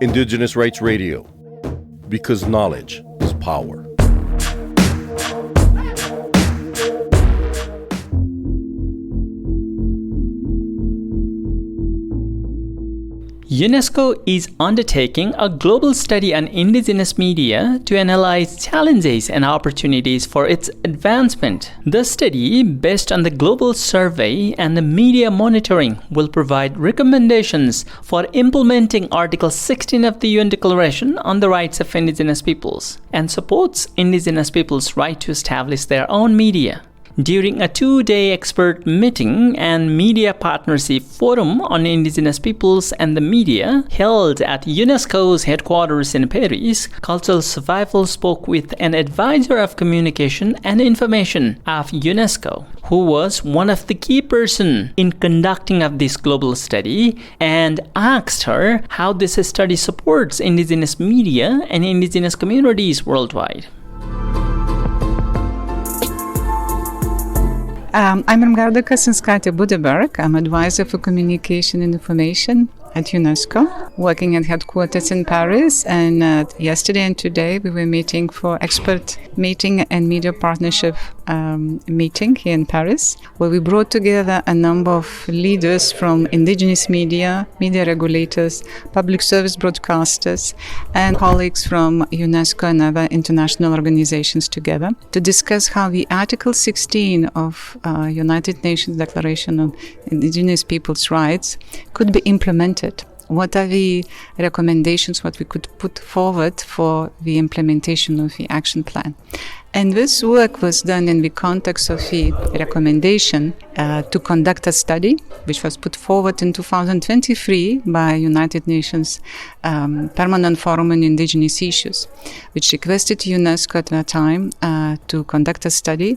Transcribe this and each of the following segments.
Indigenous Rights Radio, because knowledge is power. UNESCO is undertaking a global study on indigenous media to analyze challenges and opportunities for its advancement. The study, based on the global survey and the media monitoring, will provide recommendations for implementing Article 16 of the UN Declaration on the Rights of Indigenous Peoples and supports indigenous peoples' right to establish their own media. During a 2-day expert meeting and media partnership forum on indigenous peoples and the media held at UNESCO's headquarters in Paris, Cultural Survival spoke with an advisor of communication and information of UNESCO, who was one of the key persons in conducting of this global study, and asked her how this study supports indigenous media and indigenous communities worldwide. I'm Irmgarda Kasinskaite-Buddeberg. I'm advisor for communication and information at UNESCO, working at headquarters in Paris. And yesterday and today we were meeting for expert meeting and media partnership meeting here in Paris, where we brought together a number of leaders from indigenous media regulators, public service broadcasters, and colleagues from UNESCO and other international organizations together to discuss how the Article 16 of United Nations Declaration on Indigenous Peoples' Rights could be implemented. What are the recommendations, what we could put forward for the implementation of the action plan? And this work was done in the context of the recommendation to conduct a study, which was put forward in 2023 by United Nations Permanent Forum on Indigenous Issues, which requested UNESCO at that time to conduct a study,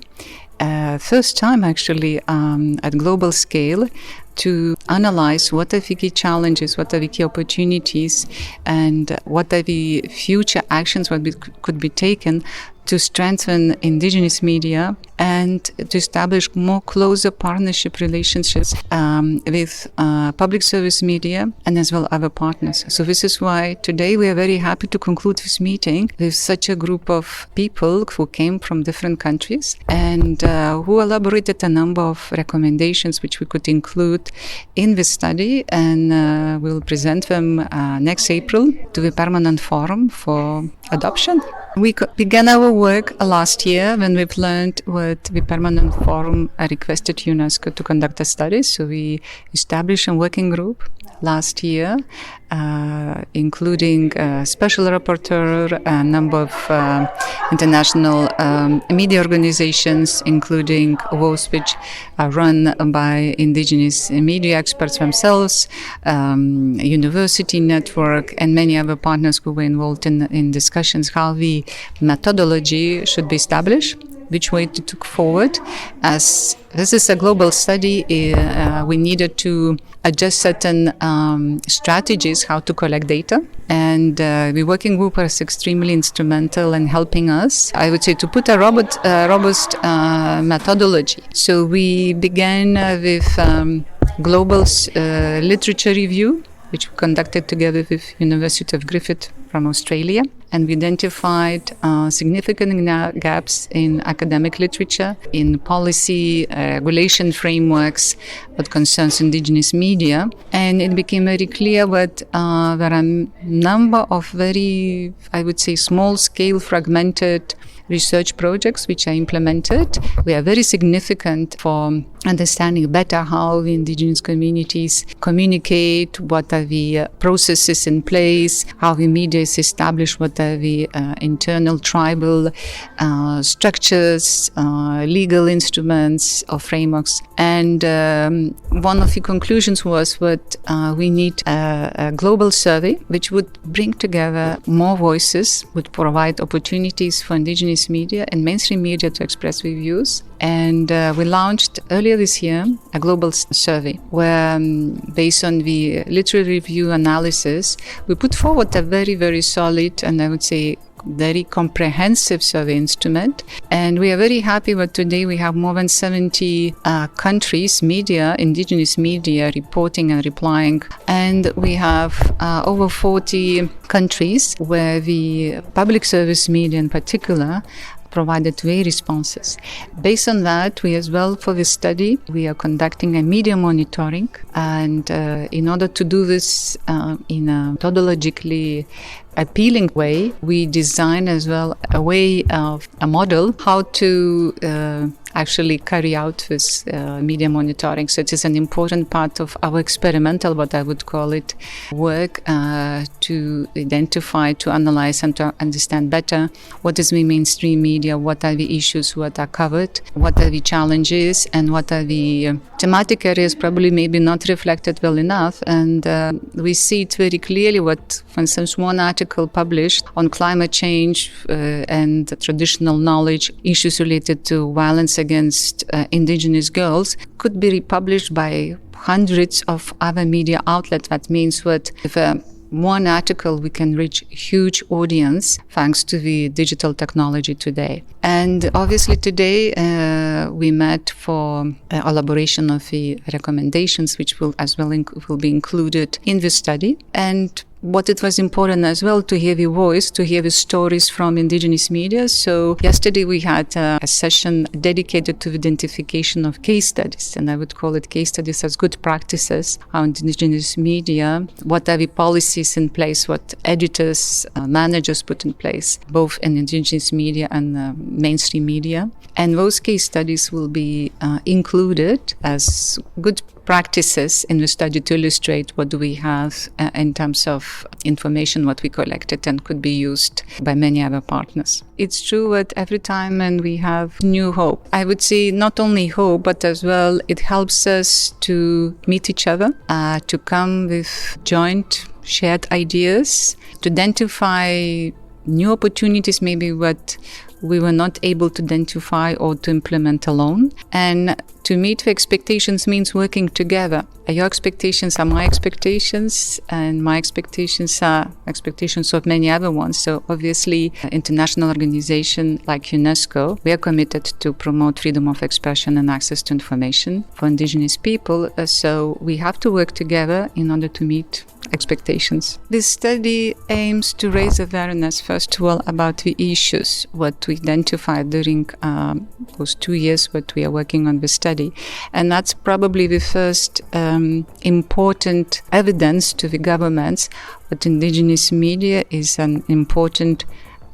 first time actually at global scale, to analyze what are the key challenges, what are the key opportunities, and what are the future actions that could be taken to strengthen indigenous media and to establish more closer partnership relationships with public service media and as well other partners. So this is why today we are very happy to conclude this meeting with such a group of people who came from different countries and who elaborated a number of recommendations which we could include in this study, and we'll present them next April to the Permanent Forum for adoption. We began our work last year when we've learned what the Permanent Forum requested UNESCO to conduct a study. So we established a working group last year, including a special rapporteur, a number of international media organizations, including those which are run by indigenous media experts themselves, university network, and many other partners who were involved in discussions how the methodology should be established, which way to take forward. As this is a global study, we needed to adjust certain strategies how to collect data, and the working group was extremely instrumental in helping us, I would say, to put a robust methodology. So we began with global literature review, which we conducted together with University of Griffith from Australia, and we identified significant gaps in academic literature, in policy, regulation frameworks that concerns indigenous media, and it became very clear that there are a number of very, I would say, small-scale, fragmented research projects which are implemented. We are very significant for understanding better how the indigenous communities communicate, what are the processes in place, how the media is established, what are the internal tribal structures, legal instruments or frameworks. And one of the conclusions was that we need a global survey which would bring together more voices, would provide opportunities for indigenous media and mainstream media to express their views. And we launched earlier this year a global survey where, based on the literary review analysis, we put forward a very, very solid and I would say very comprehensive survey instrument. And we are very happy that today we have more than 70 countries, media, indigenous media, reporting and replying. And we have over 40 countries where the public service media in particular provided very responses. Based on that, we as well, for this study, we are conducting a media monitoring. And in order to do this in a methodologically appealing way, we design as well a way of a model how to actually carry out this media monitoring. So it is an important part of our experimental, what I would call it, work to identify, to analyze and to understand better what is the mainstream media, what are the issues what are covered, what are the challenges, and what are the thematic areas probably maybe not reflected well enough. And we see it very clearly what, for instance, one article published on climate change and traditional knowledge, issues related to violence against indigenous girls, could be republished by hundreds of other media outlets. That means that if one article, we can reach a huge audience thanks to the digital technology today. And obviously today we met for elaboration of the recommendations, which will as well will be included in the study. And what it was important as well to hear the voice, to hear the stories from indigenous media. So yesterday we had a session dedicated to the identification of case studies, and I would call it case studies as good practices on indigenous media. What are the policies in place, what editors, managers put in place, both in indigenous media and mainstream media. And those case studies will be included as good practices in the study to illustrate what do we have in terms of information, what we collected and could be used by many other partners. It's true that every time when we have new hope, I would say not only hope, but as well it helps us to meet each other, to come with joint shared ideas, to identify new opportunities, maybe what we were not able to identify or to implement alone. And to meet the expectations means working together. Your expectations are my expectations, and my expectations are expectations of many other ones. So obviously, international organization like UNESCO, we are committed to promote freedom of expression and access to information for indigenous people. So we have to work together in order to meet expectations. This study aims to raise awareness, first of all, about the issues, what we identified during those 2 years what we are working on the study. And that's probably the first important evidence to the governments that indigenous media is an important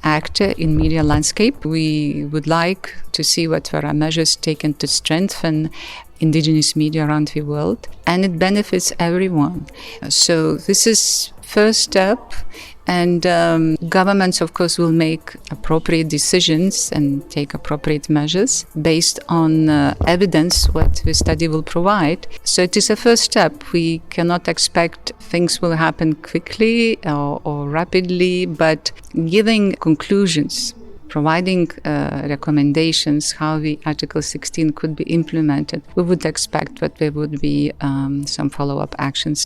actor in media landscape. We would like to see what there are measures taken to strengthen indigenous media around the world, and it benefits everyone. So this is first step, and governments, of course, will make appropriate decisions and take appropriate measures based on evidence what the study will provide. So it is a first step. We cannot expect things will happen quickly or rapidly, but giving conclusions, providing recommendations how the Article 16 could be implemented, we would expect that there would be some follow-up actions taken.